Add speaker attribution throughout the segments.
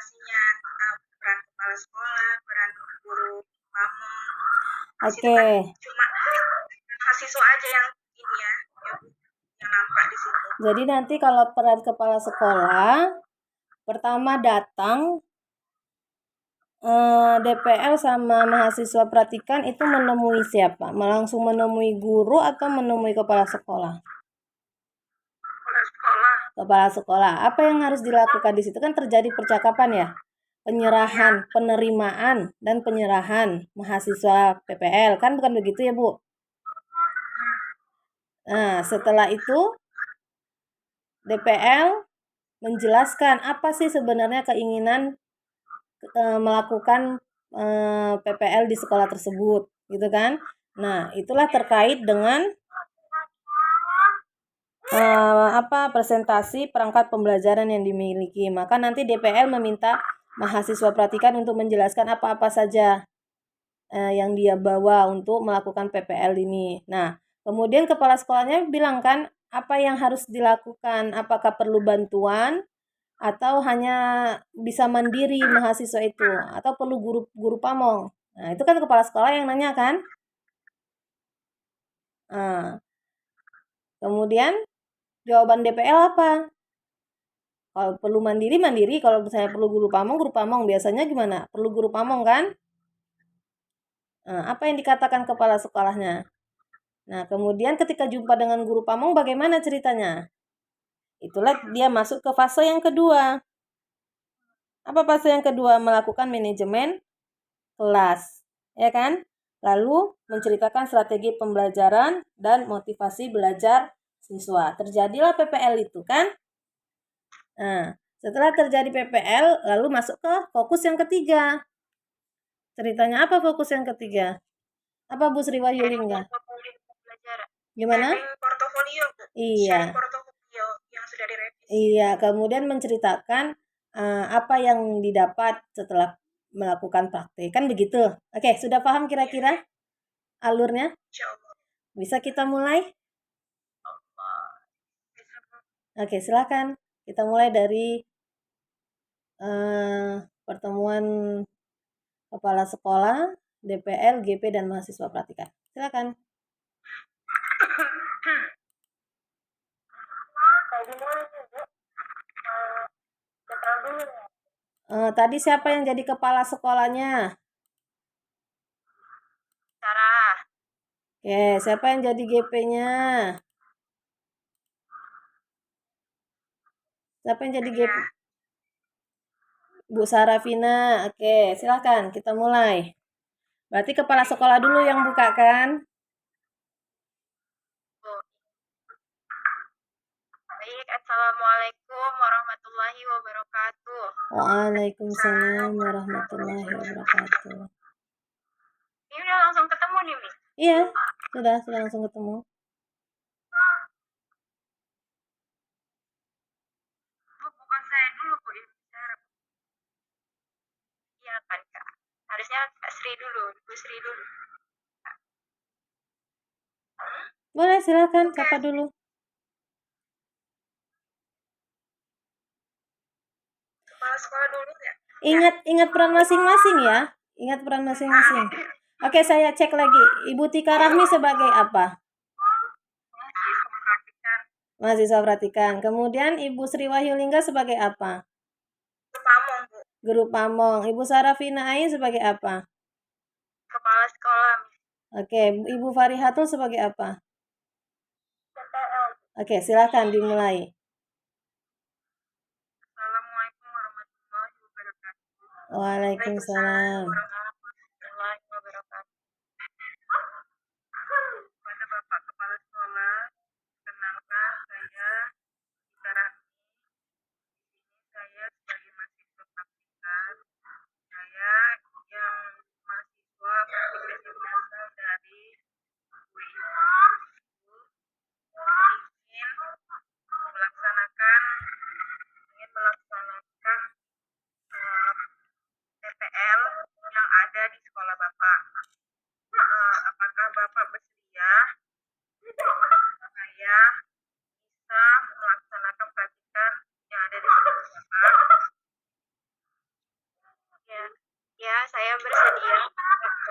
Speaker 1: partisipasinya, peran kepala sekolah, peran guru pamong.
Speaker 2: Oke.
Speaker 1: Cuma mahasiswa aja yang ini ya, yang nampak di situ.
Speaker 2: Jadi nanti kalau peran kepala sekolah, pertama datang DPL sama mahasiswa praktikan itu menemui siapa? Langsung menemui guru atau menemui kepala sekolah? Kepala sekolah. Apa yang harus dilakukan di situ? Kan terjadi percakapan ya. Penyerahan, penerimaan, dan penyerahan mahasiswa PPL. Kan bukan begitu ya, Bu? Nah, setelah itu DPL menjelaskan apa sih sebenarnya keinginan melakukan PPL di sekolah tersebut, gitu kan? Nah, itulah terkait dengan presentasi perangkat pembelajaran yang dimiliki. Maka nanti DPL meminta mahasiswa praktikan untuk menjelaskan apa-apa saja yang dia bawa untuk melakukan PPL ini. Nah, kemudian kepala sekolahnya bilang kan apa yang harus dilakukan, apakah perlu bantuan atau hanya bisa mandiri mahasiswa itu, atau perlu guru pamong. Nah, itu kan kepala sekolah yang nanya kan. Nah, kemudian jawaban DPL apa? Kalau perlu mandiri, kalau misalnya perlu guru pamong, biasanya gimana? Perlu guru pamong kan? Nah, apa yang dikatakan kepala sekolahnya? Nah, kemudian ketika jumpa dengan guru pamong, bagaimana ceritanya? Itulah dia masuk ke fase yang kedua. Apa fase yang kedua? Melakukan manajemen kelas, ya kan? Lalu menceritakan strategi pembelajaran dan motivasi belajar siswa. Terjadilah PPL itu kan? Nah, setelah terjadi PPL, lalu masuk ke fokus yang ketiga. Ceritanya apa fokus yang ketiga? Apa Bu Sri Wahyulingga? Gimana?
Speaker 1: Portofolio, Bu.
Speaker 2: Iya.
Speaker 1: Portofolio yang sudah direvisi.
Speaker 2: Iya, kemudian menceritakan apa yang didapat setelah melakukan praktek. Kan begitu? Oke, sudah paham kira-kira alurnya? Bisa kita mulai? Oke, silakan. Kita mulai dari pertemuan kepala sekolah, DPL, GP, dan mahasiswa praktikan. Silakan. Tadi siapa yang jadi kepala sekolahnya?
Speaker 1: Sarah.
Speaker 2: Oke, siapa yang jadi GP-nya? Siapa yang jadi GP? Bu Sarafina. Oke, silakan kita mulai. Berarti kepala sekolah dulu yang buka kan?
Speaker 1: Baik, Assalamualaikum warahmatullahi wabarakatuh.
Speaker 2: Waalaikumsalam warahmatullahi wabarakatuh.
Speaker 1: Ini udah langsung ketemu nih, Mi?
Speaker 2: Iya, sudah langsung ketemu.
Speaker 1: Bukan saya dulu, Bu. Iya kan, Kak? Harusnya Kak Sri dulu, Bu Sri dulu.
Speaker 2: Boleh, silakan. Siapa dulu?
Speaker 1: Kepala sekolah dulu ya?
Speaker 2: Ingat peran masing-masing ya. Ingat peran masing-masing. Oke, saya cek lagi. Ibu Tika Rahmi sebagai apa? Mahasiswa praktikan. Kemudian Ibu Sri Wahyulingga sebagai apa?
Speaker 1: Guru pamong, Bu.
Speaker 2: Guru pamong. Ibu Sarafina Ain sebagai apa?
Speaker 1: Kepala sekolah.
Speaker 2: Oke, Ibu Farihatul sebagai apa? Oke, silakan dimulai.
Speaker 1: Assalamualaikum warahmatullahi wabarakatuh.
Speaker 2: Waalaikumsalam.
Speaker 1: Warahmatullahi wabarakatuh. Kepada Bapak Kepala Sekolah, kenalkan saya Tika Rahmi. Di sini saya sebagai mahasiswa praktikan. Saya yang mahasiswa praktikan berasal dari UIN ingin melaksanakan PPL yang ada di sekolah Bapak. Apakah Bapak bersedia saya bisa melaksanakan praktikan yang ada di sekolah Bapak? Ya, saya bersedia.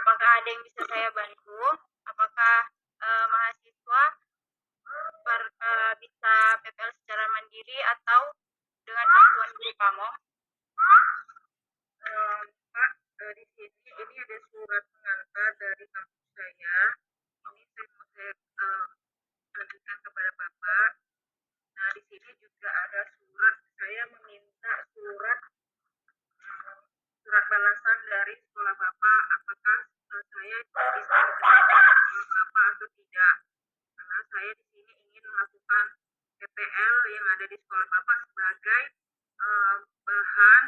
Speaker 1: Apakah ada yang bisa saya bantu? Apakah mahasiswa bisa PPL secara mandiri atau dengan bantuan guru kamu? Pak, di sini ini ada surat pengantar dari kampus saya. Ini saya lanjutkan kepada Bapak. Nah, di sini juga ada surat. Saya meminta surat balasan dari sekolah Bapak. Apakah saya bisa diterima di Bapak atau tidak? Karena saya di sini ingin melakukan PPL yang ada di sekolah Bapak sebagai bahan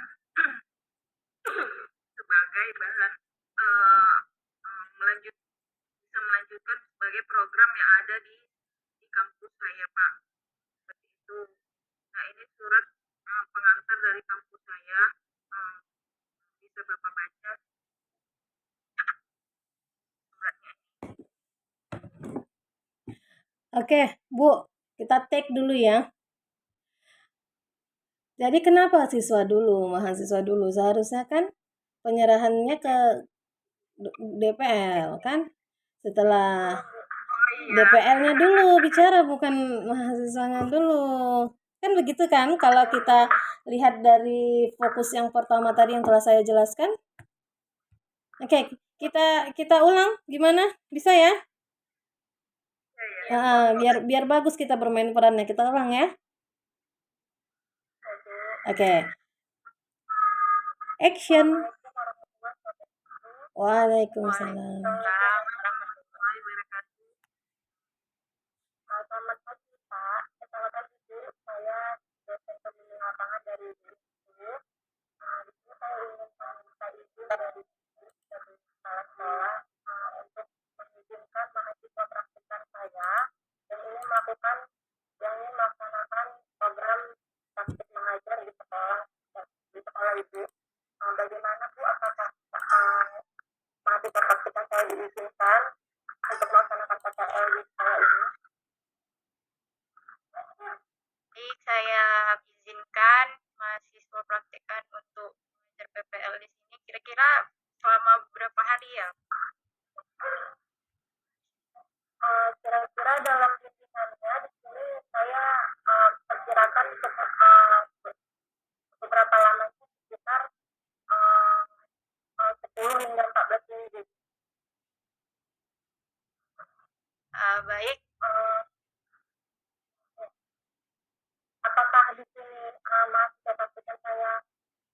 Speaker 1: melanjut bisa melanjutkan sebagai program yang ada di kampus saya, Pak. Seperti itu. Nah, ini surat pengantar dari kampus saya. Bisa Bapak baca suratnya.
Speaker 2: Oke, Bu, kita take dulu ya. Jadi kenapa mahasiswa dulu? Seharusnya kan penyerahannya ke DPL kan? Setelah DPL-nya dulu bicara, bukan mahasiswanya dulu. Kan begitu kan kalau kita lihat dari fokus yang pertama tadi yang telah saya jelaskan. Oke, kita ulang gimana? Bisa ya? Biar bagus kita bermain perannya. Kita ulang ya. Oke. Action. Waalaikumsalam.
Speaker 1: Selamat pagi Pak, selamat pagi Bu. Saya dosen pembimbing lapangan dari Ibu. Di sini saya ingin meminta izin dari kepala sekolah untuk mengizinkan mahasiswa praktikan saya yang ingin melaksanakan program praktik mengajar di sekolah Ibu. Bagaimana Bu, apakah mahasiswa praktikan saya diizinkan untuk melaksanakan PPL di sekolah ini? Baik, saya izinkan mahasiswa praktikan untuk mengajar PPL di sini. Kira-kira selama berapa hari ya? Kira-kira dalam bimbingannya di sini saya perkirakan beberapa lama itu sekitar 10 hingga 14 minggu. Baik. Apakah di sini mahasiswa praktikan saya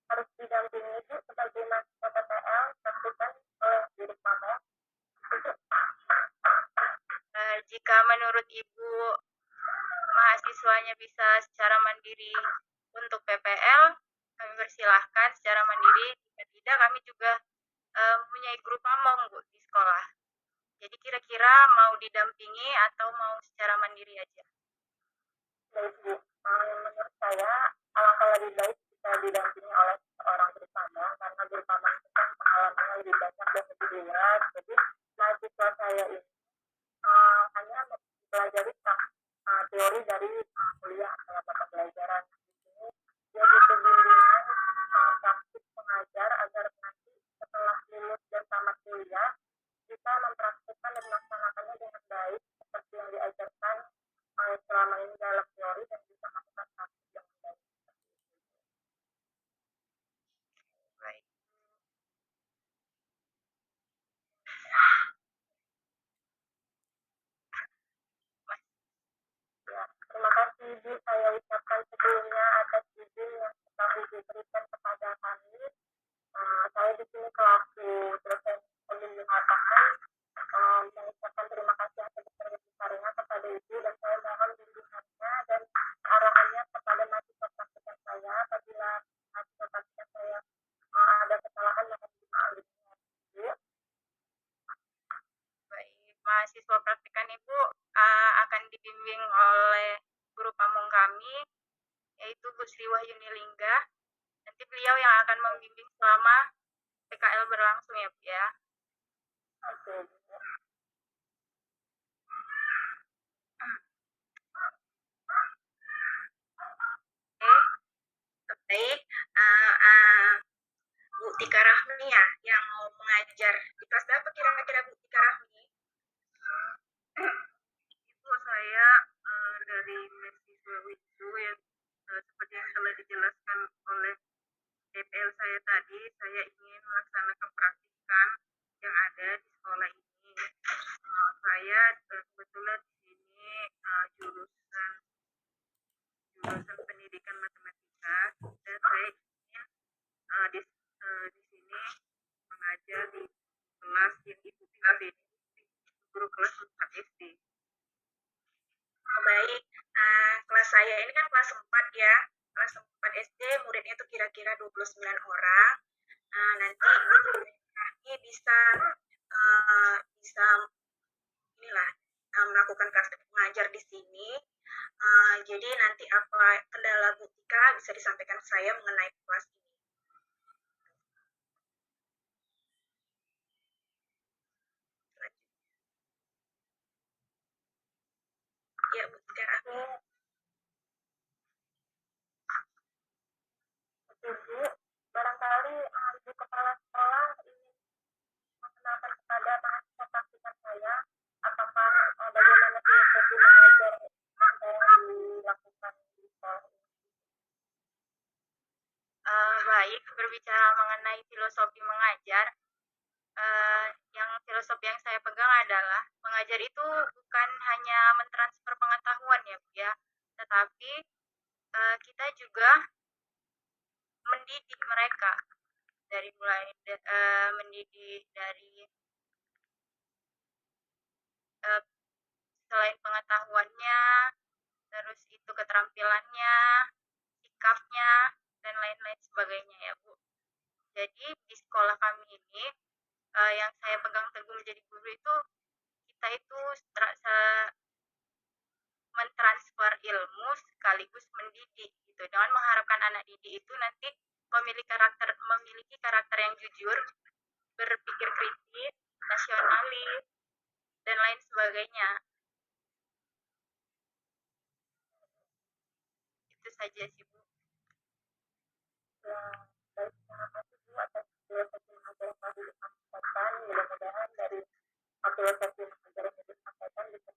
Speaker 1: harus didampingi Bu sebagai mahasiswa PPL praktikan oleh guru kamu? Jika menurut Ibu mahasiswanya bisa secara mandiri untuk PPL, kami persilahkan secara mandiri. Jika tidak, kami juga mempunyai guru pamong Bu di sekolah. Jadi kira-kira mau didampingi atau mau secara mandiri aja? Baik Bu, menurut saya alangkah lebih baik bisa didampingi oleh seorang guru pamong, karena guru pamong itu kan pengalamannya lebih banyak dan lebih luas. Jadi mahasiswa saya ini hanya mempelajari teori dari kuliah atau mata pelajaran. Di sini dia butuh bimbingan praktik mengajar agar nanti setelah lulus dan tamat kuliah bisa mempraktikkan dan melaksanakannya dengan baik seperti yang diajarkan selama ini dalam teori dan bisa melakukan praktik yang baik. Baik. Ya, terima kasih Bu, saya ucapkan sebelumnya atas izin yang telah diberikan kepada kami. Saya di sini selaku dosen pembimbing lapangan mengucapkan terima kasih yang sebesar-besarnya kepada Ibu, dan saya mohon bimbingannya dan arahannya kepada mahasiswa praktikan saya. Apabila mahasiswa praktikan saya ada kesalahan, mohon dimaklumi Ibu. Baik, mahasiswa praktikan Ibu akan dibimbing oleh guru pamong kami, yaitu Bu Sri Wahyuni Lingga. Nanti beliau yang akan membimbing selama PKL berlangsung ya Bu ya. Oke. Baik, Bu Tika Rahmi ya yang mau mengajar di kelas berapa kira-kira Bu Tika Rahmi? Ibu saya dari mahasiswa WISU yang seperti yang telah dijelaskan oleh DPL saya tadi, saya ingin melaksanakan praktikan yang ada di sekolah ini. Saya kebetulan di sini jurusan pendidikan matematika dan saya ingin di sini mengajar di kelas yang diikuti oleh guru kelas 4 SD. Baik, kelas saya ini kan kelas 4 ya. Kelas 4 SD muridnya itu kira-kira 29 orang. Nanti ini bisa melakukan praktek mengajar di sini. Jadi nanti apa kendala Bu Tika bisa disampaikan ke saya mengenai kelas ini. Ya Bu Tika, aku Bu, barangkali Ibu Kepala Sekolah ingin mengenalkan kepada mahasiswa praktikan saya apakah bagaimana filosofi mengajar yang dilakukan di sekolah ini. Baik, berbicara mengenai filosofi mengajar, yang filosofi yang saya pegang adalah mengajar itu bukan hanya mentransfer pengetahuan ya Bu ya, tetapi kita juga mendidik mereka dari mulai mendidik dari selain pengetahuannya, terus itu keterampilannya, sikapnya, dan lain-lain sebagainya ya Bu. Jadi di sekolah kami ini yang saya pegang teguh menjadi guru itu kita itu mentransfer ilmu sekaligus mendidik gitu dengan mengharapkan anak didik itu nanti memiliki karakter yang jujur, berpikir kritis, nasionalis, dan lain sebagainya. Itu saja sih Bu. Ya, baik, terima kasih Bu atas filosofi mengajar yang tadi disampaikan. Mudah-mudahan dari filosofi mengajar yang disampaikan bisa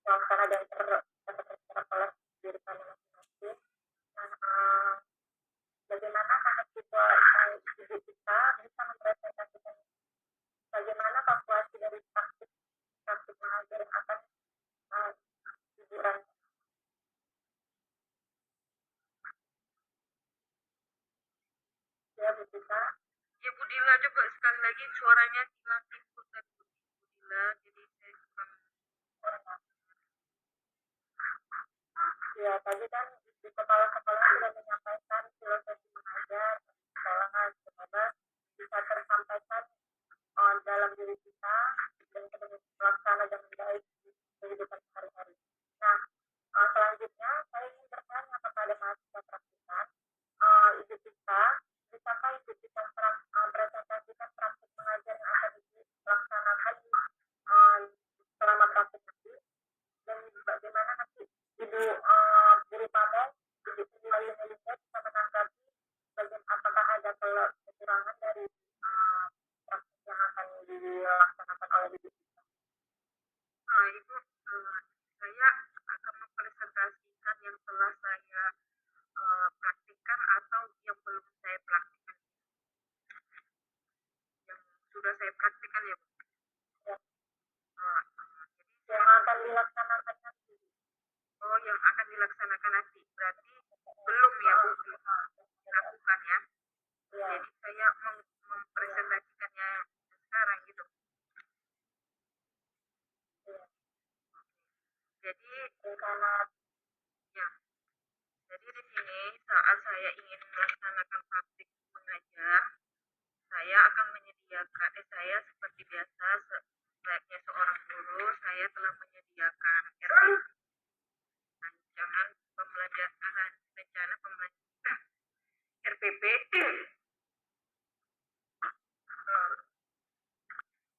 Speaker 1: terlaksana dan terlaksana diri kami masing-masing. Nah, bagaimana mahasiswa ibu kita bisa mempresentasikan bagaimana kalkulasi dari praktik mengajar yang akan ibu rancang. Ya Bu Dila. Ya Bu Dila coba sekali lagi suaranya hilang input dari Bu Dila, jadi saya kurang. Ya tadi kan di kepala sekolah sudah menyampaikan filosofi mengajar sekolahan, semoga bisa tersampaikan dalam diri kita dan terlaksana dengan baik di kehidupan sehari-hari. Nah, selanjutnya saya ingin bertanya kepada mahasiswa praktikan, Ibu Tika, bisakah Ibu Tika presentasikan praktik mengajar yang akan dilaksanakan selama praktik nanti, dan bagaimana nanti Ibu guru kamu, Ibu Melinda bisa menanggapi apakah ada kekurangan dari praktik yang akan dilaksanakan oleh Ibu Tika. Ibu, saya akan mempresentasikan yang telah saya praktikkan atau yang belum saya praktikkan. Yang sudah saya praktikkan ya Bu. Ya. Jadi yang akan dilaksanakan nanti. Oh, yang akan dilaksanakan nanti. Berarti belum ya Bu, dilakukan ya. Jadi saya mempresentasikannya sekarang gitu. Jadi karena ya, jadi di sini saat saya ingin melaksanakan praktik mengajar, saya akan menyediakan saya seperti biasa sebagai seorang guru, saya telah menyediakan rancangan pembelajaran rencana pembelajaran RPP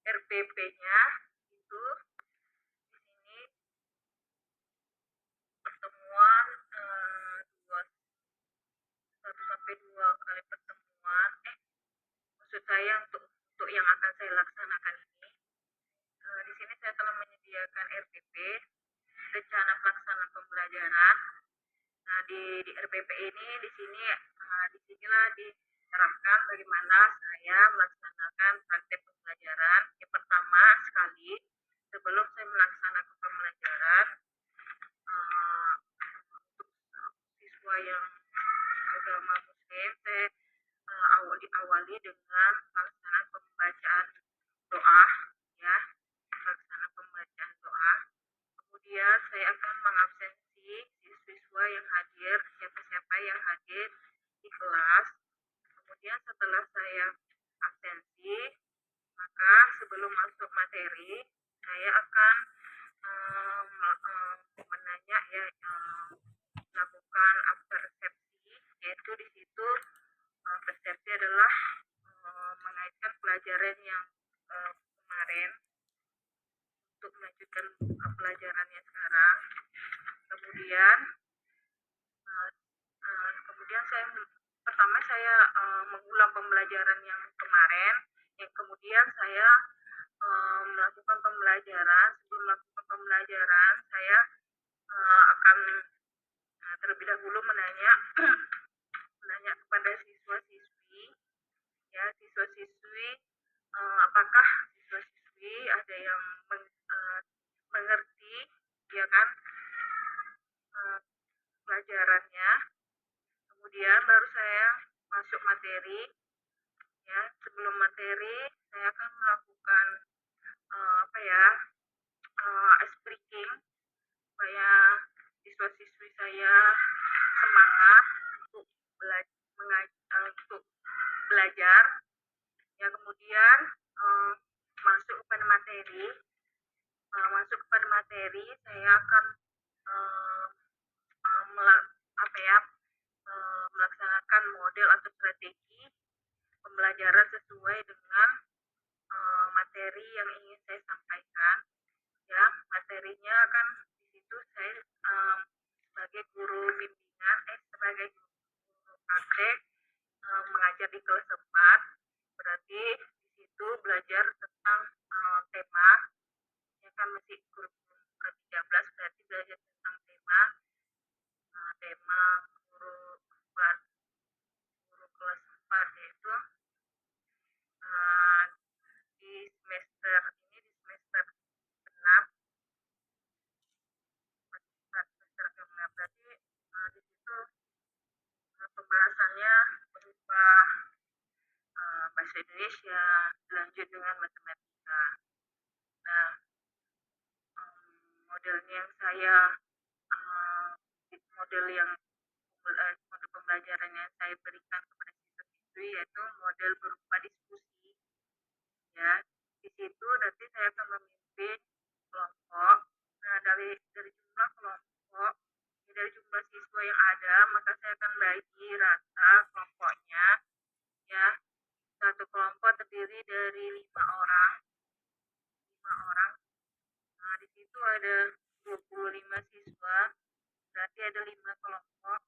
Speaker 1: RPP-nya itu di sini pertemuan 1 sampai 2 kali pertemuan saya untuk yang akan saya laksanakan ini. Di sini saya telah menyediakan RPP, rencana pelaksanaan pembelajaran. Nah, di RPP ini di sinilah diterapkan bagaimana saya melaksanakan praktek pembelajaran. Yang pertama sekali, sebelum saya melaksanakan pembelajaran, untuk siswa yang agama Muslim, saya diawali dengan pelaksanaan pembacaan doa, ya, pelaksanaan pembacaan doa. Kemudian saya akan mengabsensi siswa yang hadir, siapa-siapa yang hadir di kelas. Kemudian setelah saya absensi, maka sebelum masuk materi, saya akan menanya, ya, melakukan persepsi, yaitu di situ persepsi adalah mengaitkan pelajaran yang kemarin untuk melanjutkan pelajarannya sekarang. Kemudian saya mengulang pembelajaran yang kemarin. Yang kemudian saya melakukan pembelajaran. Sebelum melakukan pembelajaran, saya akan terlebih dahulu menanya kepada siswa-siswi, ya, siswa-siswi, apakah siswa-siswi ada yang mengerti, ya kan, pelajarannya. Kemudian baru saya masuk materi, ya. Sebelum materi saya akan melakukan ice breaking supaya siswa-siswi saya semangat untuk belajar, ya. Kemudian masuk kepada materi, saya akan melaksanakan model atau strategi pembelajaran sesuai dengan materi yang ingin saya sampaikan, ya. Materinya kan di situ saya sebagai guru bimbingan, sebagai guru praktek, mengajar di kelas 4, berarti di situ belajar tentang tema, ya kan, masih kurikulum ke-13, berarti belajar tentang tema guru kelas 4, yaitu di semester 6, berarti di situ pembahasannya berupa bahasa Indonesia dilanjut dengan matematika. Nah, model pembelajaran yang saya berikan kepada siswa-siswi yaitu model berupa diskusi, ya. Di situ nanti saya akan memimpin kelompok. Nah, dari jumlah kelompok, dari jumlah siswa yang ada, maka saya akan bagi rata kelompoknya, ya. Satu kelompok terdiri dari 5 orang. Nah, di situ ada 25 siswa, berarti ada 5 kelompok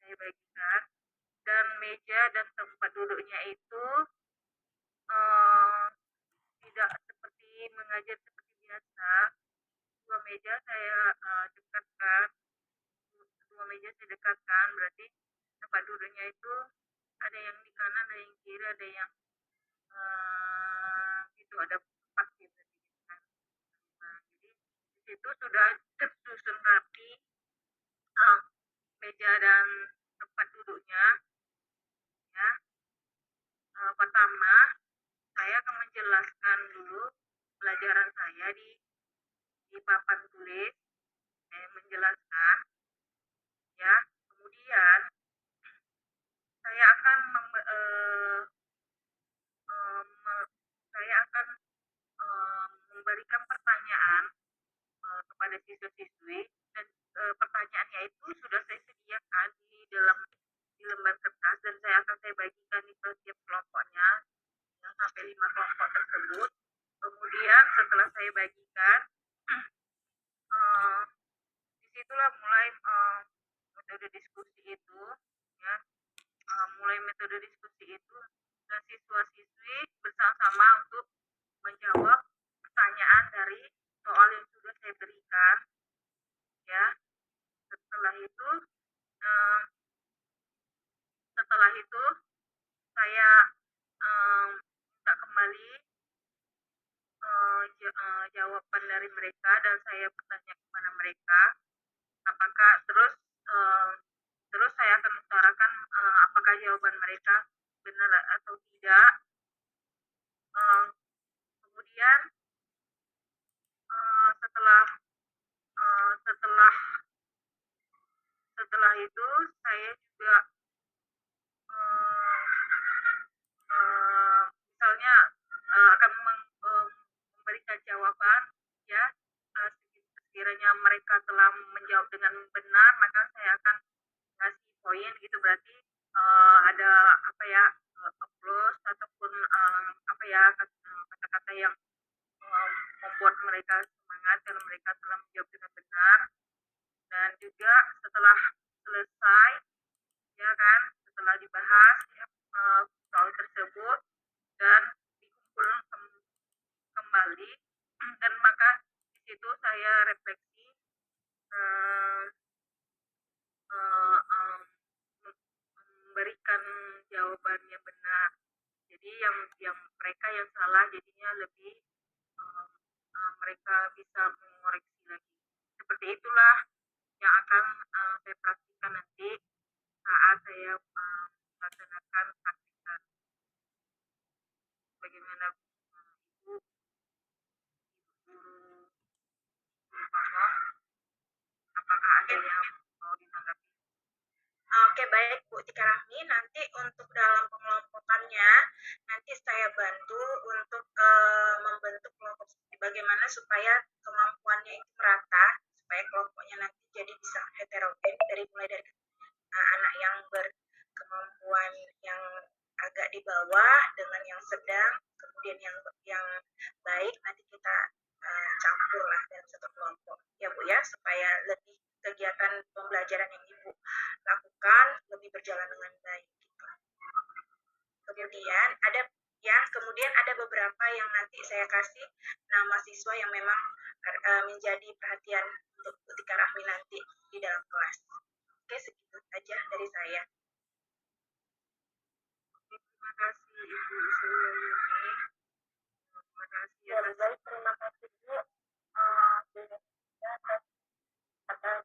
Speaker 1: saya bagikan. Dan meja dan tempat duduknya itu tidak seperti mengajar seperti biasa. Dua meja saya dekatkan, berarti tempat duduknya itu ada yang di kanan, ada yang kiri, ada yang ada 4 gitu. Nah, jadi di situ sudah tersusun rapi meja dan tempat duduknya, ya. Pertama saya akan menjelaskan dulu pelajaran saya di papan tulis. Saya menjelaskan, ya. Kemudian saya akan memberikan pertanyaan kepada siswa-siswi, dan pertanyaannya itu sudah saya sediakan di lembar kertas, dan saya bagikan di setiap kelompoknya, ya, sampai 5 kelompok tersebut. Kemudian setelah saya bagikan, disitulah mulai metode diskusi itu, ya. siswa-siswi bersama-sama untuk menjawab pertanyaan dari soal yang sudah saya berikan. Ya, setelah itu eh, setelah itu saya minta kembali jawaban dari mereka dan saya bertanya kepada mereka apakah terus saya akan utarakan apakah jawaban mereka benar atau tidak. Eh, Kemudian setelah eh, setelah setelah itu saya juga misalnya akan memberikan jawaban, ya. Sekiranya mereka telah menjawab dengan benar maka saya akan kasih poin gitu, berarti ada apa ya, applause ataupun apa ya, kata-kata yang membuat mereka semangat karena mereka telah menjawab dengan benar. Dan juga setelah selesai, ya kan, setelah dibahas ya, soal tersebut dan dikumpul kembali dan maka di situ saya refleksi eh, eh, memberikan jawaban yang benar. Jadi yang mereka yang salah jadinya lebih mereka bisa mengoreksi lagi. Seperti itulah yang akan saya praktikkan nanti saat saya melaksanakan praktikan. Bagaimana Ibu, guru ngomong, apakah ada yang mau ditanggapi? Oke, baik Bu Tika Rahmi, nanti untuk dalam pengelompokannya nanti saya bantu untuk membentuk kelompok bagaimana supaya kemampuannya itu merata, supaya kelompoknya nanti jadi bisa heterogen dari mulai dari anak yang berkemampuan yang agak di bawah dengan yang sedang, kemudian yang baik, nanti kita campur lah dalam satu kelompok ya Bu ya, supaya lebih kegiatan pembelajaran yang Ibu lakukan lebih berjalan dengan baik gitu. Kemudian ada beberapa yang nanti saya kasih nama siswa yang memang menjadi perhatian untuk Bu Tika Rahmi nanti di dalam kelas. Oke, segitu aja dari saya. Oke, terima kasih Ibu Suryani. Terima kasih ya, baik, terima kasih Bu. Atas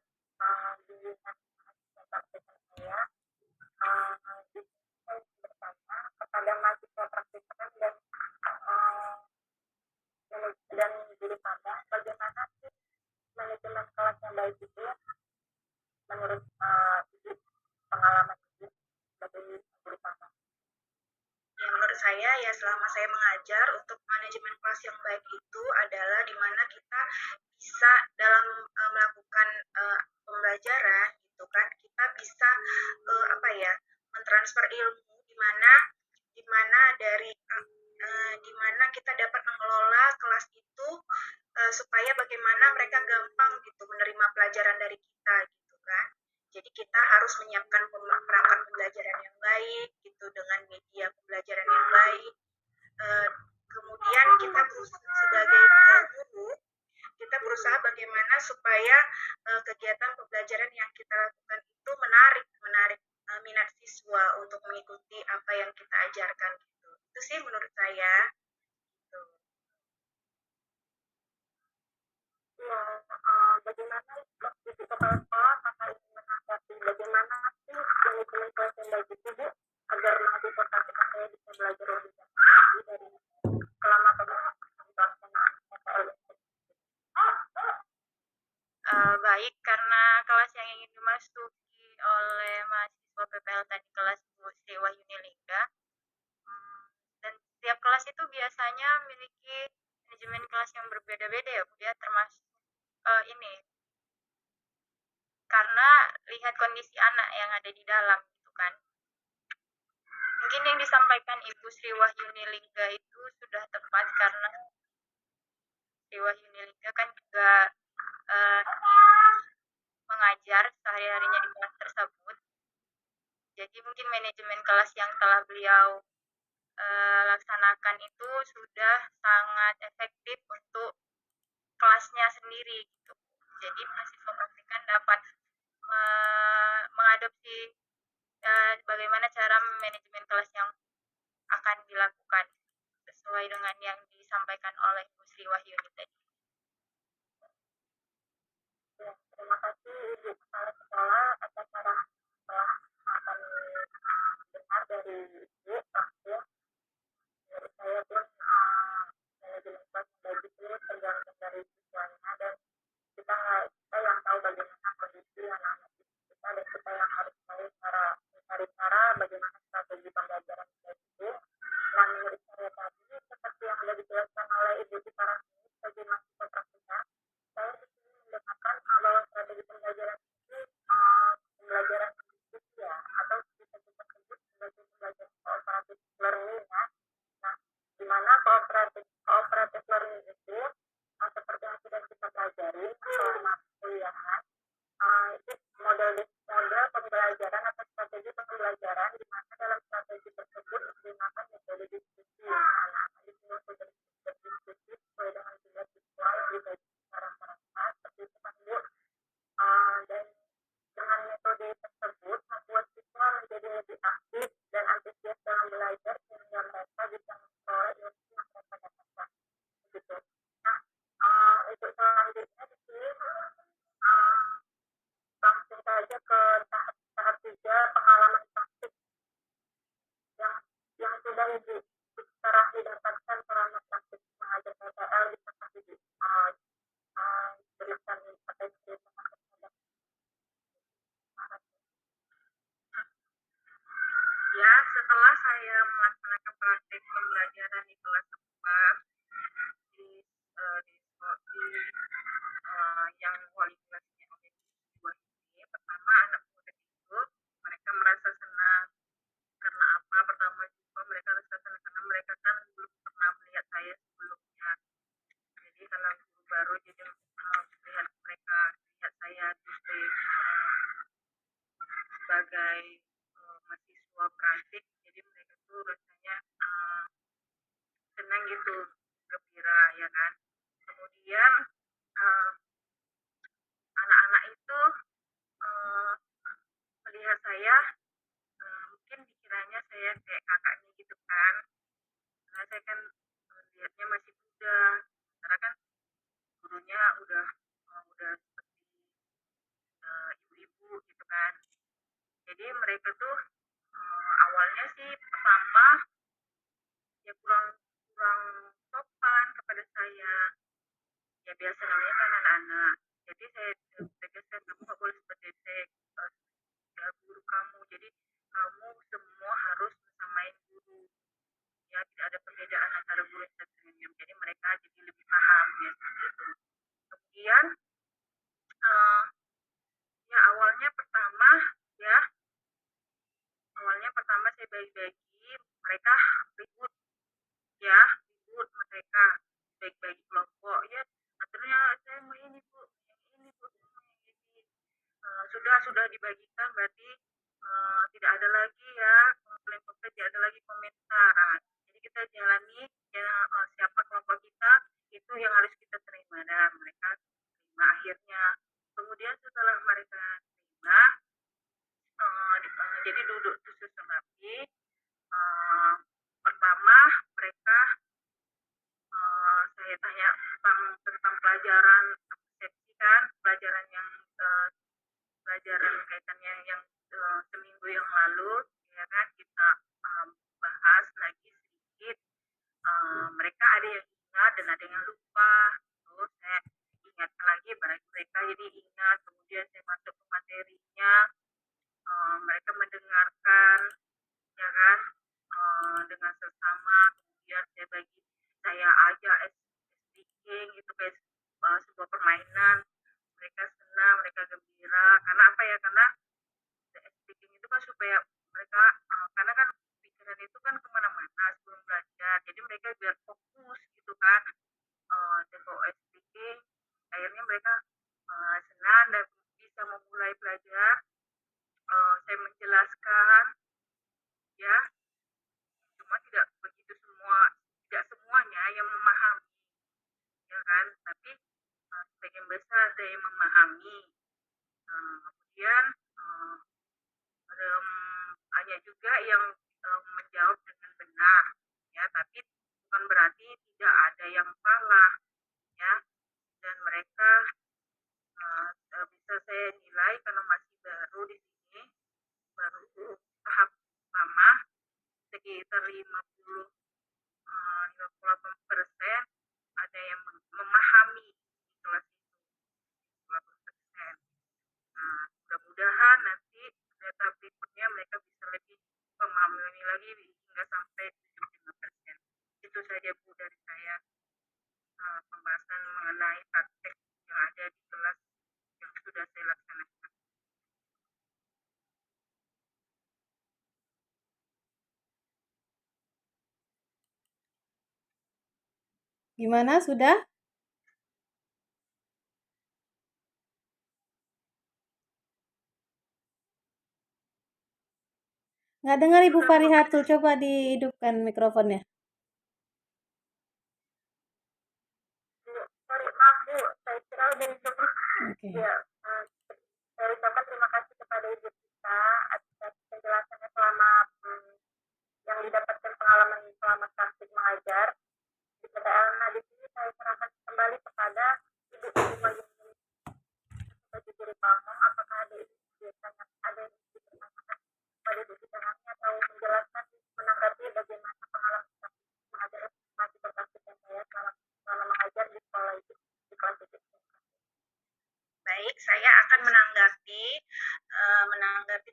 Speaker 1: saya bersama kepada mahasiswa praktikum dan guru pandang, bagaimana sih manajemen kelas yang baik itu menurut Ibu, pengalaman Ibu sebagai guru pandang? Ya, menurut saya ya selama saya mengajar, untuk manajemen kelas yang baik itu adalah di mana kita bisa dalam melakukan pembelajaran gitu kan, kita bisa apa ya, mentransfer ilmu di mana dari di mana kita dapat mengelola kelas itu supaya bagaimana mereka gampang gitu menerima pelajaran dari kita gitu kan. Jadi kita harus menyiapkan perangkat pembelajaran yang baik gitu dengan media pembelajaran yang baik. Kemudian kita sebagai guru kita berusaha bagaimana supaya kegiatan pembelajaran yang kita lakukan itu menarik minat siswa untuk mengikuti apa yang kita ajarkan gitu. Itu sih menurut saya. Gitu. Ya, bagaimana waktu di kepala sekolah kakak ingin menanggapi bagaimana sih manajemen kelas yang baik itu Bu agar mahasiswa praktikum saya bisa belajar lebih baik dari selama pelaksanaan PPL? Baik, karena kelas yang ingin dimasuki oleh mahasiswa PPL tadi kelas Bu Sri Wahyuni Lingga, dan setiap kelas itu biasanya memiliki manajemen kelas yang berbeda-beda ya Bu ya, termasuk ini karena lihat kondisi anak yang ada di dalam gitu kan. Mungkin yang disampaikan Ibu Sri Wahyuni Lingga itu sudah tepat karena Sri Wahyuni Lingga kan juga mengajar sehari-harinya di kelas tersebut. Jadi mungkin manajemen kelas yang telah beliau laksanakan itu sudah sangat efektif untuk kelasnya sendiri gitu. Jadi mahasiswa praktikan dapat mengadopsi bagaimana cara manajemen kelas yang akan dilakukan sesuai dengan yang disampaikan oleh Bu Sri Wahyuni tadi. Ya, terima kasih Ibu Kepala Sekolah atas arah telah akan dengar dari Ibu. Menurut saya pun manajemen kelas membagi ini tergantung dari siswanya dan kita yang tahu bagaimana kondisi anak-anak kita dan kita yang harus mencari cara bagaimana strategi pembelajaran itu. Nah, menurut saya tadi seperti yang sudah dijelaskan oleh Ibu Tiparasmi sebagai mahasiswa praktika, saya di sini mendengarkan bahwa strategi pembelajaran ini pembelajaran diskusi ya, atau bisa kita sebut sebagai pembelajaran cooperative learning ya. Nah, di mana cooperative learning itu seperti yang sudah kita pelajari selama kuliahan, itu model pembelajaran atau strategi pembelajaran di mana dalam strategi tersebut digunakan metode diskusi. Anak-anak itu berdiskusi sesuai dengan jumlah siswa yang dibagi secara merata seperti itu kan Bu. Dan dengan metode tersebut membuat siswa menjadi lebih aktif dan antusias dalam belajar sehingga mereka bisa memperoleh ilmu yang mereka dapatkan. Begitu. Nah, untuk selanjutnya di sini langsung saja ke tahap 3 pengalaman praktik yang sudah Ibu Tarafi dapatkan selama praktik mengajar PPL di tempat Ibu berikan atau cerita. Ya, setelah saya melaksanakan praktik pembelajaran di kelas 4 di yang wali kelasnya oleh dua ini, pertama anak muda itu mereka merasa senang karena apa? Pertama jumpa mereka merasa senang karena mereka kan belum pernah melihat saya sebelumnya. Jadi karena guru baru jadi melihat mereka lihat saya sebagai mahasiswa praktik, jadi mereka tuh rasanya senang gitu, gembira ya kan. Kemudian anak-anak itu melihat saya mungkin dikiranya saya kayak kakaknya gitu kan, karena saya kan lihatnya masih muda, karena kan gurunya udah seperti ibu-ibu gitu kan. Jadi mereka tuh awalnya sih pertama ya kurang sopan kepada saya. Ya biasa namanya kan anak-anak. Jadi saya tegaskan kamu nggak boleh seperti saya ya guru kamu. Jadi kamu semua harus bersamain guru. Ya tidak ada perbedaan antara guru dan senior. Jadi mereka jadi lebih paham ya seperti itu. Kemudian ya awalnya pertama saya bagi-bagi mereka ribut mereka bagi kelompok ya akhirnya saya mau ini Bu yang ini Bu yang ini sudah dibagikan berarti tidak ada lagi ya komplain tidak ada lagi komentar. Jadi kita jalani ya siapa kelompok kita itu yang harus kita terima dan mereka terima akhirnya. Kemudian setelah mereka terima jadi duduk susun rapi. Pertama mereka saya tanya tentang pelajaran persepsi kan, pelajaran kaitannya yang seminggu yang lalu ya kan kita bahas lagi sedikit. Mereka ada yang ingat dan ada yang lupa. Terus saya ingatkan lagi mereka jadi ingat. Kemudian saya masuk ke materinya. Mereka mendengarkan ya kan dengan sesama. Kemudian saya ajak speaking itu kayak sebuah permainan. Mereka senang, mereka gembira. Karena apa ya? Karena speaking itu kan supaya mereka karena kan pikiran itu kan kemana-mana sebelum belajar. Jadi mereka biar fokus gitu kan. Dan kalau speaking akhirnya mereka senang dan bisa memulai belajar. Saya menjelaskan ya cuma tidak sebagian besar ada yang memahami. Kemudian ada juga yang menjawab dengan benar, ya, tapi bukan berarti tidak ada yang salah, ya. Dan mereka bisa saya nilai karena masih baru di sini, baru tahap pertama, sekitar 58% ada yang memahami di kelas itu, 50%. Nah, mudah-mudahan nanti data berikutnya mereka bisa lebih memahami lagi hingga sampai 75%. Itu saja Bu dari saya, pembahasan mengenai praktek yang ada di kelas yang sudah saya laksanakan.
Speaker 2: Gimana, sudah? Nggak dengar Ibu Farihatul, coba dihidupkan mikrofonnya.
Speaker 1: Sorry, maaf Bu, saya kira udah cukup.
Speaker 2: Oke.
Speaker 1: Ya, saya ucapkan terima kasih kepada Ibu kita atas penjelasannya selama yang didapatkan pengalaman selama praktik mengajar di PTL. Nah, di sini saya serahkan kembali kepada Ibu Mayuni sebagai juri pamong. Apakah ada biasanya ada yang dipertanyakan kepada Ibu kita atau menjelaskan menanggapi bagaimana pengalaman praktik mengajar masih berpraktik dan saya selama mengajar di sekolah itu di kelas itu. Baik, saya akan menanggapi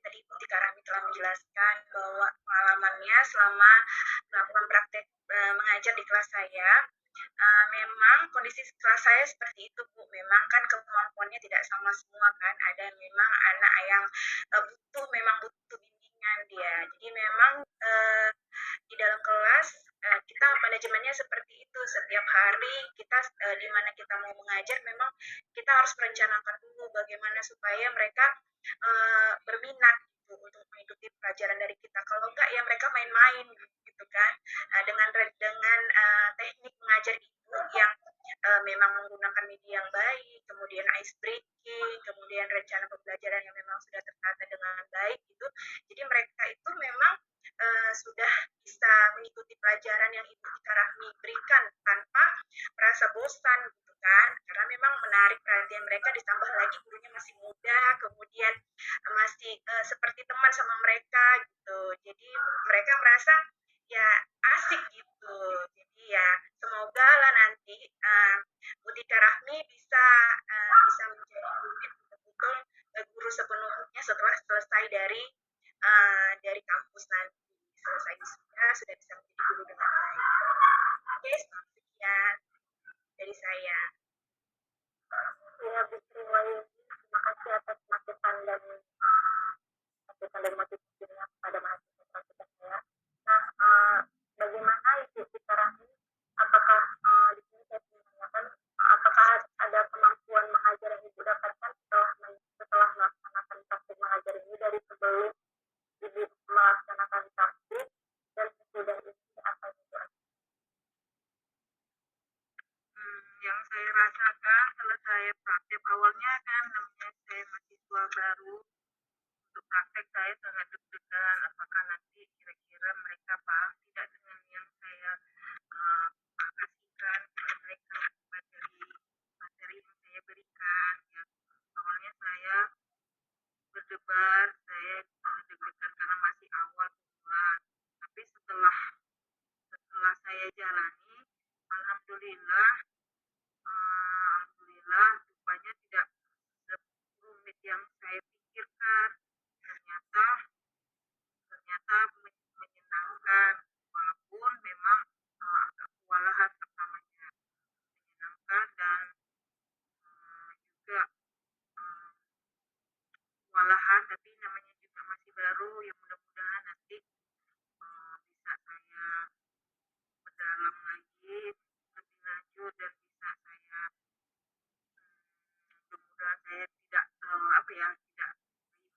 Speaker 1: tadi Bu Tika Rahmi telah menjelaskan bahwa pengalamannya selama melakukan praktek mengajar di kelas saya. Memang kondisi kelas saya seperti itu Bu, memang kan kemampuannya tidak sama semua kan, ada memang anak yang memang butuh bimbingan dia, jadi memang di dalam kelas kita manajemennya seperti itu, setiap hari kita di mana kita mau mengajar memang kita harus merencanakan dulu bagaimana supaya mereka berminat gitu, untuk mengikuti pelajaran dari kita. Kalau enggak ya mereka main-main gitu kan. Dengan teknik mengajar itu yang memang menggunakan media yang baik, kemudian ice breaking, kemudian rencana pembelajaran yang memang sudah tertata dengan baik gitu. Jadi mereka itu memang sudah bisa mengikuti pelajaran yang Ibu Tika Rahmi berikan tanpa merasa bosan gitu kan, karena memang menarik perhatian mereka, ditambah lagi gurunya masih muda, kemudian masih seperti teman sama mereka gitu, jadi mereka merasa ya asik gitu. Jadi ya semoga lah nanti Bu Tika Rahmi bisa menjadi betul-betul guru sepenuhnya setelah selesai dari kampus nanti, selesai wisuda sudah bisa menjadi guru dengan baik. Oke, sekian dari saya. Ya, Bu Sri Wahyuni, terima kasih atas masukan dan motivasinya kepada mahasiswa saya. Nah, bagaimana Ibu Tika Rahmi? Apakah di sini saya menanyakan apakah ada kemampuan mengajar yang Ibu dapatkan setelah melaksanakan praktik mengajar ini dari sebelum Ibu melaksanakan praktik dan sesudah ini apa Ibu? Yang saya rasakan setelah saya praktik awalnya kan namanya saya mahasiswa baru, untuk praktek saya sangat deg-degan apakah nanti kira-kira mereka paham tidak dengan yang saya kasihkan kepada mereka, materi yang saya berikan ya. Awalnya saya berdebar, saya deg-degan karena masih awal pemula, tapi setelah saya jalani, alhamdulillah rupanya tidak serumit yang saya pikirkan. Ternyata menyenangkan, walaupun memang agak kewalahan pertamanya, menyenangkan dan juga kewalahan, tapi namanya juga masih baru, ya mudah-mudahan nanti bisa saya berdalam lagi lebih lanjut dan bisa saya mudah-mudahan saya tidak tidak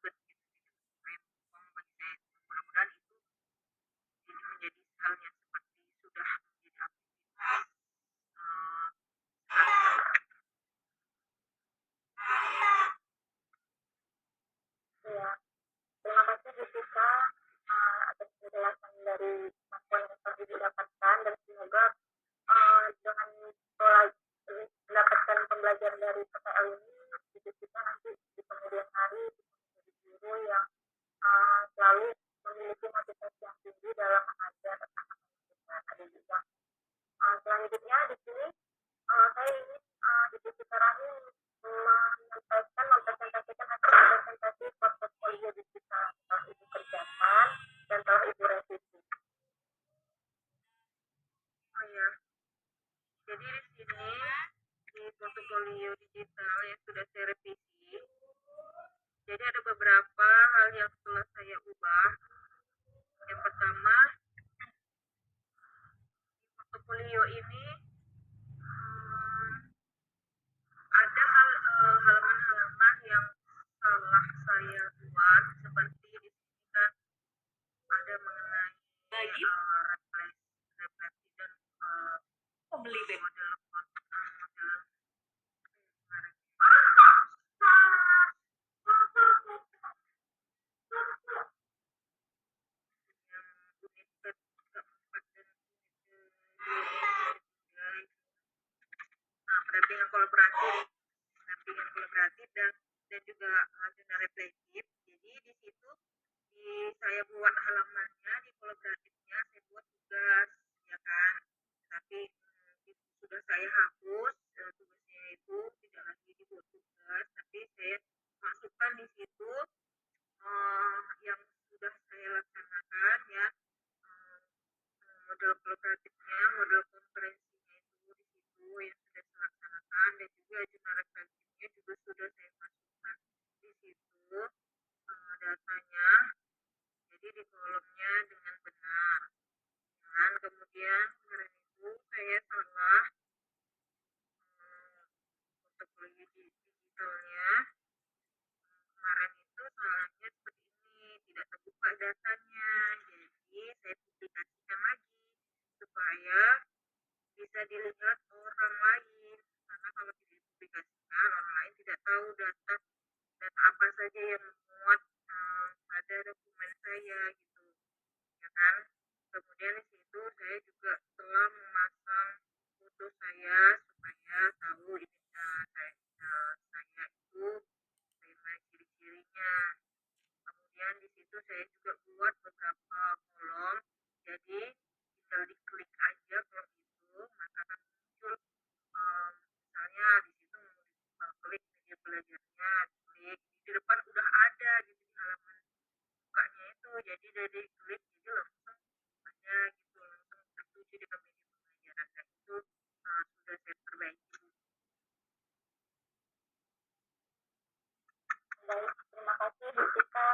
Speaker 1: ribet gitu, bagi saya. Mudah-mudahan itu ini menjadi hal yang seperti sudah menjadi aktivitas portofolio digital yang sudah saya revisi. Jadi ada beberapa hal yang telah saya ubah. Yang pertama, portofolio ini ada halaman-halaman yang salah saya buat, seperti di sini kan ada mengenai refleksi dan model unit keempat dan pendampingan kolaboratif dan juga zona refleksif. Jadi di situ saya buat halamannya, di kolaboratifnya saya buat tugas, ya kan. Tapi sudah saya hapus tugasnya itu, tidak lagi dibuat tugas, tapi saya masukkan di situ yang sudah saya laksanakan, ya, model kolaboratifnya, model konferensinya itu di situ yang sudah saya laksanakan, dan juga zona refleksifnya juga sudah saya masukkan di situ datanya, jadi di kolomnya dengan benar. Dan kemudian kemarin itu saya salah portofolio digitalnya. Kemarin itu salahnya seperti ini, tidak terbuka datanya. Jadi saya publikasikan lagi supaya bisa dilihat orang lain, karena kalau tidak dipublikasikan, orang lain tidak tahu data apa saja yang memuat pada dokumen saya, gitu, ya kan. Kemudian di situ saya juga telah memasang foto saya supaya tahu ini saya itu bagaimana ciri-cirinya. Kemudian di situ saya juga buat beberapa kolom, jadi tinggal diklik aja kolom itu, maka akan muncul misalnya di situ klik media belajarnya, klik di depan udah ada gitu di halaman bukanya itu, jadi dari klik jadi langsung ada gitu, langsung tertuju di media pembelajaran. Dan itu sudah saya perbaiki. Baik, terima kasih Bu Tika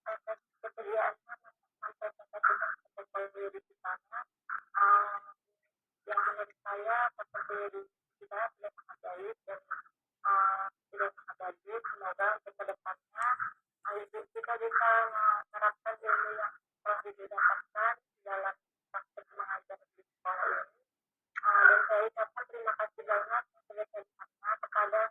Speaker 1: atas kesediaannya menyampaikan portofolio digitalnya. Yang menurut saya portofolio digital sudah sangat baik dan sudah sangat bagus. Semoga untuk kedepannya Ibu Tika bisa menerapkan ilmu yang telah didapatkan dalam praktek mengajar di sekolah ini. Dan saya ucapkan terima kasih banyak sebesar-besarnya kepada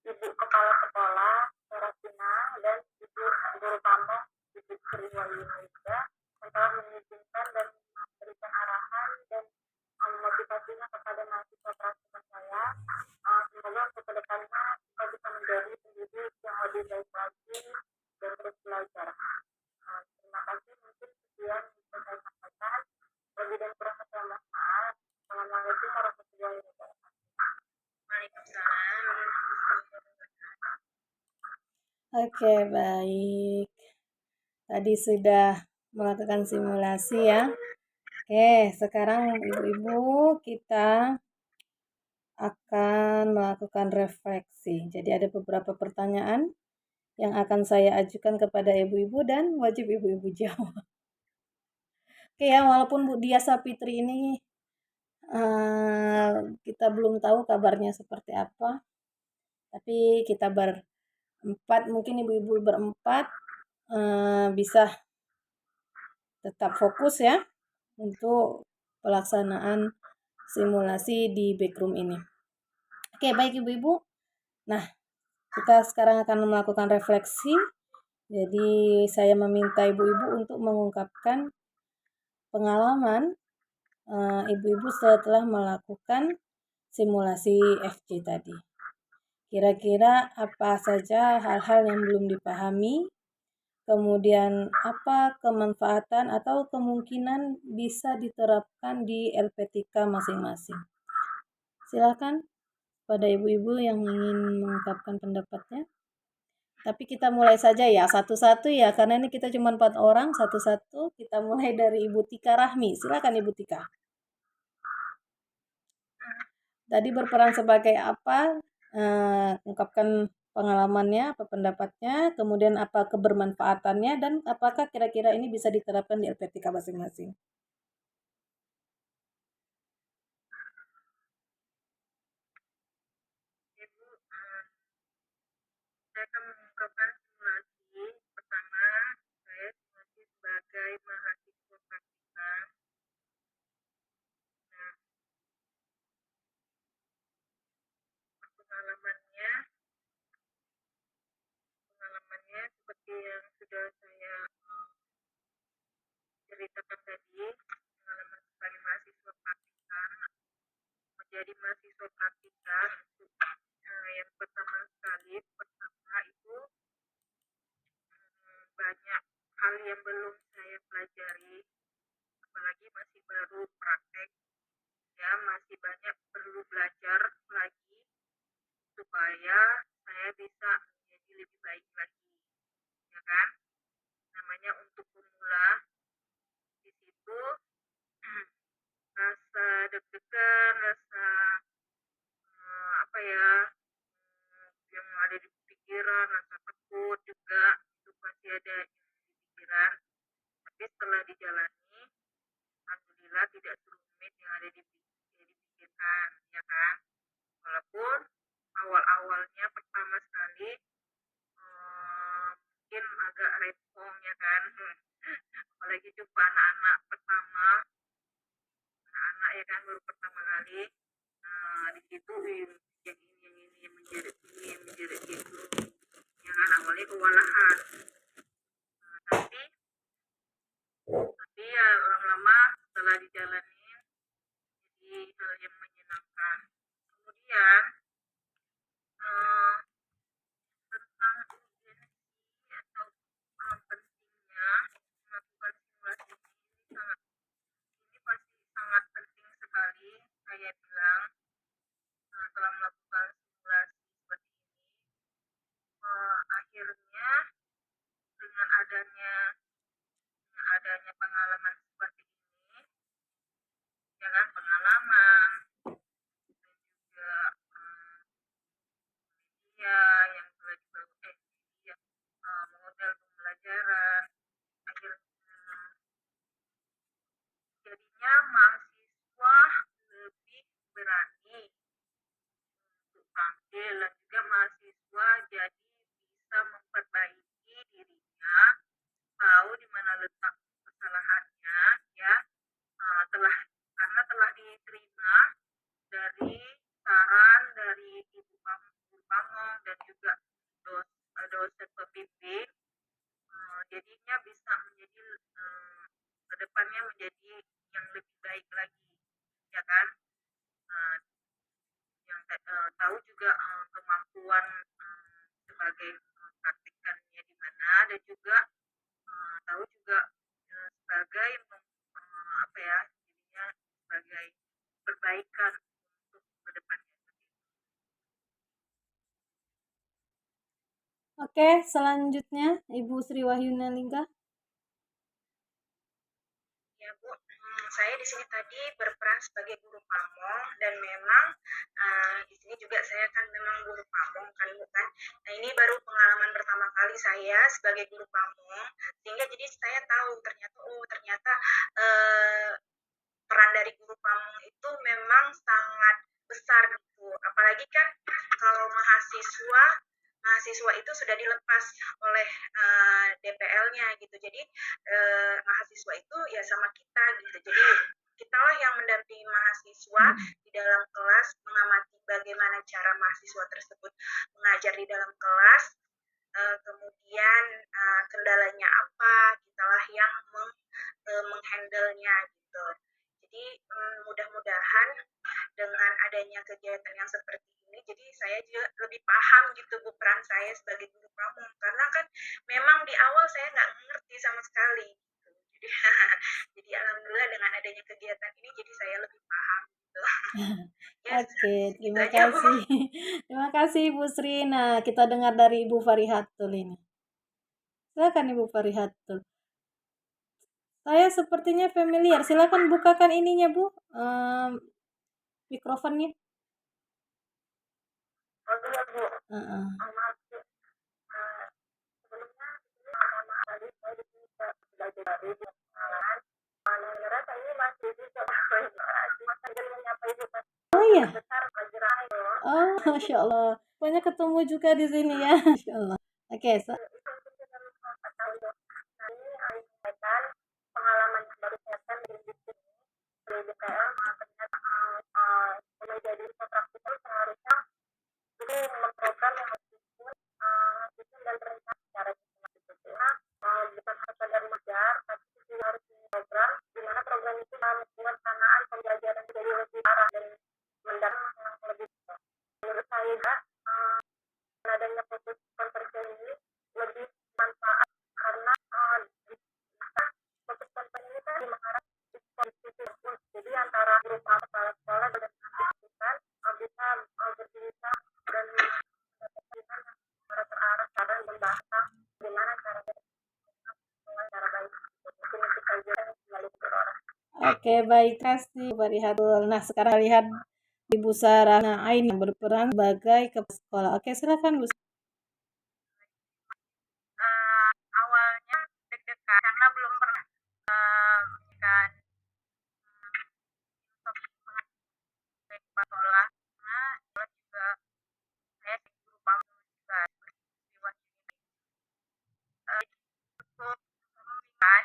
Speaker 1: Ibu Kepala Sekolah Serafina dan Ibu Guru Tamu Ibu Sri Wahyuni juga yang telah mengizinkan dan memberikan arahan dan motivasinya kepada mahasiswa praktisi saya. Semoga untuk kedepannya kita bisa menjadi pendidik yang lebih baik lagi dan terus belajar. Terima kasih, mungkin sekian bisa saya sampaikan. Lebih dan kurangnya saya mohon maaf. Assalamualaikum warahmatullahi wabarakatuh. Waalaikumsalam.
Speaker 2: Oke, baik. Tadi sudah melakukan simulasi ya. Oke, sekarang ibu-ibu kita akan melakukan refleksi. Jadi ada beberapa pertanyaan yang akan saya ajukan kepada ibu-ibu dan wajib ibu-ibu jawab. Oke ya, walaupun Bu Dia Sapitri ini kita belum tahu kabarnya seperti apa, tapi kita berempat, mungkin ibu-ibu berempat bisa tetap fokus ya untuk pelaksanaan simulasi di backroom ini. Oke, baik ibu-ibu. Nah, kita sekarang akan melakukan refleksi. Jadi saya meminta ibu-ibu untuk mengungkapkan pengalaman ibu-ibu setelah melakukan simulasi FJ tadi. Kira-kira apa saja hal-hal yang belum dipahami, kemudian apa kemanfaatan atau kemungkinan bisa diterapkan di LPTK masing-masing. Silakan pada ibu-ibu yang ingin mengungkapkan pendapatnya. Tapi kita mulai saja ya, satu-satu ya, karena ini kita cuma 4 orang, satu-satu. Kita mulai dari Ibu Tika Rahmi. Silakan Ibu Tika. Tadi berperan sebagai apa ungkapkan pengalamannya, apa pendapatnya, kemudian apa kebermanfaatannya, dan apakah kira-kira ini bisa diterapkan di LPTK masing-masing.
Speaker 1: Ibu, saya akan mengungkapkan simulasi. Pertama, saya simulasi sebagai mahasiswa praktikum. Nah, pengalamannya, pengalamannya seperti yang sudah saya ceritakan tadi, pengalaman sebagai mahasiswa praktikum. Menjadi mahasiswa praktikum, yang pertama itu banyak hal yang belum saya pelajari, apalagi masih baru praktek, ya masih banyak perlu belajar lagi supaya saya bisa menjadi lebih baik lagi, ya kan? Namanya untuk pemula di situ rasa deg-degan, rasa apa ya, yang ada di pikiran, rasa takut juga itu pasti ada di pikiran. Tapi setelah dijalani, alhamdulillah tidak serumit yang ada dipikirkan, ya kan? Walaupun awal-awalnya pertama sekali mungkin agak repot, ya kan? Apalagi jumpa anak-anak pertama, anak-anak ya kan baru pertama kali. Di situ yang ini yang menjerit ini yang menjerit itu, ya kan awalnya kewalahan. Tapi ya lama-lama setelah dijalani jadi hal yang menyenangkan. Kemudian eh, tentang urgensi atau pentingnya melakukan simulasi ini pasti sangat penting sekali. Saya bilang setelah melakukan simulasi seperti ini, akhirnya dengan adanya pengalaman seperti ini, ya kan, pengalaman dan juga media yang telah dibangun, media model pembelajaran, akhirnya jadinya mahasiswa lebih berani untuk tampil, dan juga mahasiswa jadi bisa memperbaiki dirinya, tahu di mana letak kesalahannya, ya, telah karena telah diterima dari saran dari ibu pamong dan juga dosen pembimbing, jadinya bisa menjadi kedepannya menjadi yang lebih baik lagi, ya kan? Yang tahu juga kemampuan sebagai praktikannya di mana, dan juga tahu juga sebagai apa ya, jadinya sebagai perbaikan untuk kedepannya.
Speaker 2: Oke, selanjutnya Ibu Sri Wahyuna Lingga.
Speaker 1: Ya Bu, saya di sini tadi berperan sebagai guru pamong, dan memang di sini juga saya kan memang guru pamong kan Bu kan. Nah ini baru pengalaman pertama kali saya sebagai guru pamong, sehingga jadi saya tahu ternyata peran dari guru pamong itu memang sangat besar gitu. Apalagi kan kalau mahasiswa itu sudah dilepas oleh DPL-nya gitu. Jadi mahasiswa itu ya sama kita gitu. Jadi kitalah yang mendampingi mahasiswa di dalam kelas, mengamati bagaimana cara mahasiswa tersebut mengajar di dalam kelas, kemudian kendalanya apa, kitalah yang menghandle-nya gitu. Jadi mudah-mudahan dengan adanya kegiatan yang seperti ini, jadi saya juga lebih paham gitu Bu peran saya sebagai guru pamong, karena kan memang di awal saya nggak ngerti sama sekali gitu. Jadi jadi alhamdulillah dengan adanya kegiatan ini jadi saya lebih paham gitu.
Speaker 2: Yes, oke, terima kasih. Terima kasih Ibu Sri. Nah, kita dengar dari Ibu Farihatul ini. Silakan Ibu Farihatul. Saya sepertinya familiar. Silakan bukakan ininya Bu, mikrofonnya. Heeh. Oh iya. Oh, Masya Allah. Banyak ketemu juga di sini ya. Masya Allah. Oke, oke, baik, kasih Pak Rihatul. Nah, sekarang lihat Ibu Sarah Ain yang berperan sebagai kepala sekolah. Oke, silakan Bu.
Speaker 1: Awalnya deg-degan karena belum pernah kan sekolah, karena juga saya guru PAMU juga peristiwa ini cukup membingungkan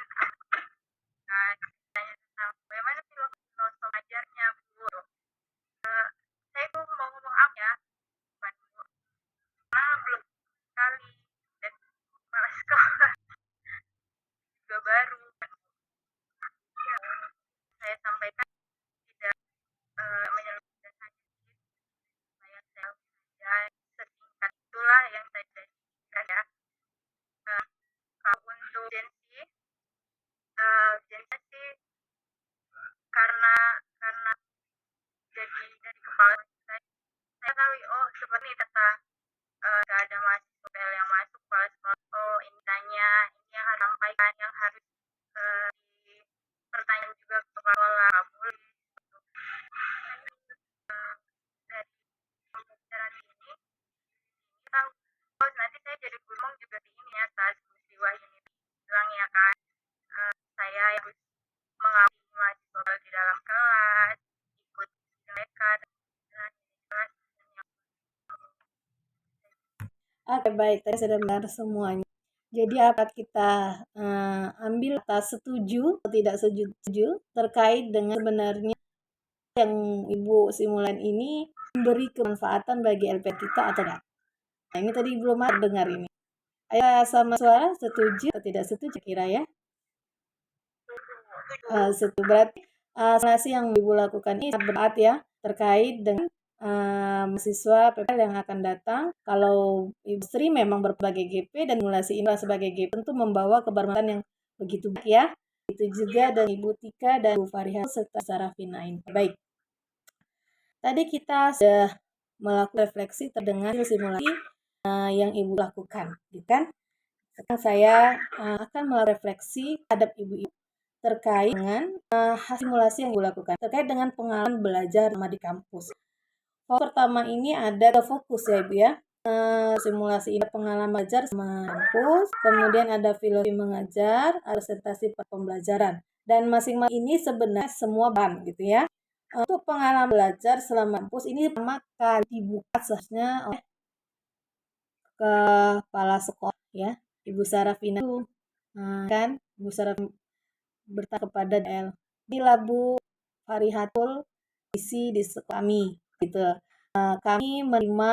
Speaker 1: tanya tentang bagaimana filosofi mengajarnya Bu. Saya tuh mau ngomong apa ya, Pak Bu, karena belum sekali dan kepala sekolah juga baru. Saya sampaikan tidak menyelesaikan hanya saya saja sesingkat itulah yang saya jadikan ya. Kalau untuk Jensi sih karena jadi dari kepala saya tahu oh seperti kata gak ada mahasiswa PL yang masuk kepala sekolah, oh ini tanya ini yang harus sampaikan yang harus dipertanyaan juga ke kepala sekolah boleh dari pembelajaran ini tahu oh nanti saya jadi guru juga di ini ya saat peristiwa ini bilang ya kan saya harus mengawasi mahasiswa di dalam kelas ikut mereka dan kelas.
Speaker 2: Oke, baik. Tadi sudah mendengar semuanya. Jadi apa kita ambil atas setuju atau tidak setuju terkait dengan sebenarnya yang Ibu Simulan ini memberi kemanfaatan bagi LP kita atau tidak? Nah, ini tadi belum ada dengar ini. Ayo sama suara setuju atau tidak setuju kira ya? Setuju. Berarti sanksi yang Ibu lakukan ini sangat berat ya terkait dengan mahasiswa PPL yang akan datang. Kalau Ibu Sri memang berbagai GP dan simulasi ini sebagai GP tentu membawa kebermanfaatan yang begitu baik ya. Itu juga dan Ibu Tika dan Bu Fariha serta Sarafina ini. Baik. Tadi kita sudah melakukan refleksi terdengar simulasi yang Ibu lakukan, gitu kan? Sekarang saya akan melakukan refleksi terhadap Ibu terkait dengan hasil simulasi yang Ibu lakukan, terkait dengan pengalaman belajar di kampus. Pertama ini ada fokus ya Ibu ya. Simulasi ini pengalaman belajar sama kampus, kemudian ada filosofi mengajar, presentasi pembelajaran. Dan masing-masing ini sebenarnya semua bahan gitu ya. Untuk pengalaman belajar selama kampus ini pertama kali dibuka seharusnya oleh kepala sekolah ya, Ibu Sarafina itu kan Ibu Sarafina bertanya kepada DL di Labu Farihatul isi di sekolah kami gitu. Kami menerima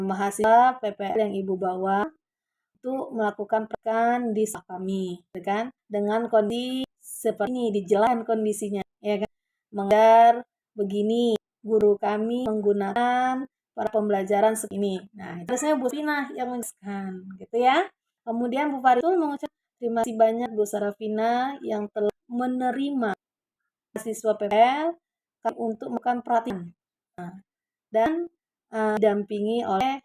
Speaker 2: mahasiswa PPL yang Ibu bawa untuk melakukan pekan di sekolah kami, gitu kan? Dengan kondisi seperti ini, dijelaskan kondisinya, ya kan? Mengajar begini, guru kami menggunakan para pembelajaran segini. Nah, itu saya Bu Fina yang menjelaskan, gitu ya. Kemudian Bu Faritul mengucapkan terima kasih banyak Bu Sarafina yang telah menerima mahasiswa PPL untuk melakukan pelatihan. Nah, dan didampingi oleh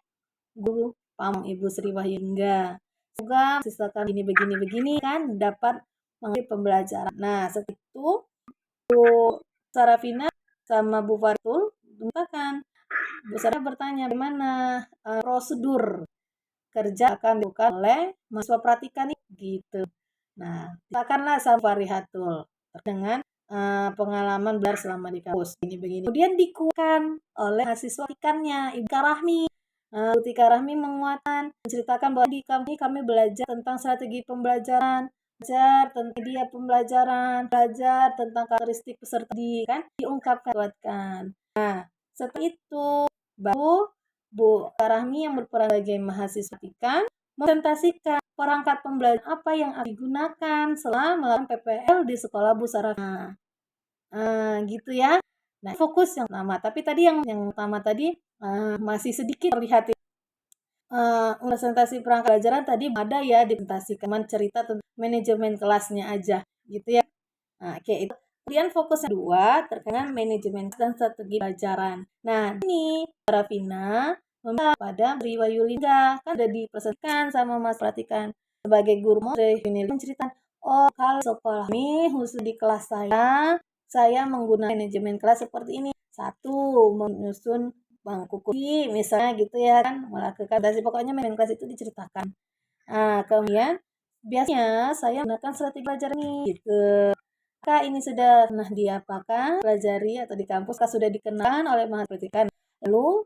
Speaker 2: guru PAM Ibu Sri Wahyungga. Semoga siswa kami ini begini-begini kan dapat mengerti pembelajaran. Nah, setelah itu Bu Sarafina sama Bu Faritul mengatakan Bu Sarah bertanya bagaimana prosedur kerja akan dilakukan oleh mahasiswa praktikan gitu. Nah, silakanlah Safarihatul dengan pengalaman belajar selama di kampus begini-begini. Kemudian dikuatkan oleh mahasiswa ikannya Ibu Rahmi. Bu Tika Rahmi menguatkan, menceritakan bahwa di kampus kami belajar tentang strategi pembelajaran, belajar tentang media pembelajaran, belajar tentang karakteristik peserta didik, kan diungkapkan, kuatkan. Nah, setelah itu baru Bu Rahmi yang berperan sebagai mahasiswa ikan mempresentasikan perangkat pembelajaran apa yang akan digunakan selama melakukan PPL di sekolah Bu Sarah. Gitu ya. Nah, fokus yang pertama. Tapi tadi yang pertama tadi masih sedikit terlihat ya. Presentasi perangkat pelajaran tadi ada ya dipresentasikan cerita tentang manajemen kelasnya aja gitu ya. Nah, oke itu. Kemudian fokus kedua terkait dengan manajemen dan strategi pelajaran. Nah, ini Rafina meminta pada Riwa Yulinda kan sudah dipresentasikan sama Mas Pratikan sebagai guru Yunil menceritakan, oh kalau sekolah ini khusus di kelas saya menggunakan manajemen kelas seperti ini. Satu, menyusun bangku kursi misalnya gitu ya kan, melakukan adaptasi pokoknya manajemen kelas itu diceritakan. Nah, kemudian biasanya saya menggunakan strategi pelajaran ini gitu. Apakah ini sudah pernah diapakan, pelajari atau di kampus sudah dikenal oleh mahasiswa praktikan? Lalu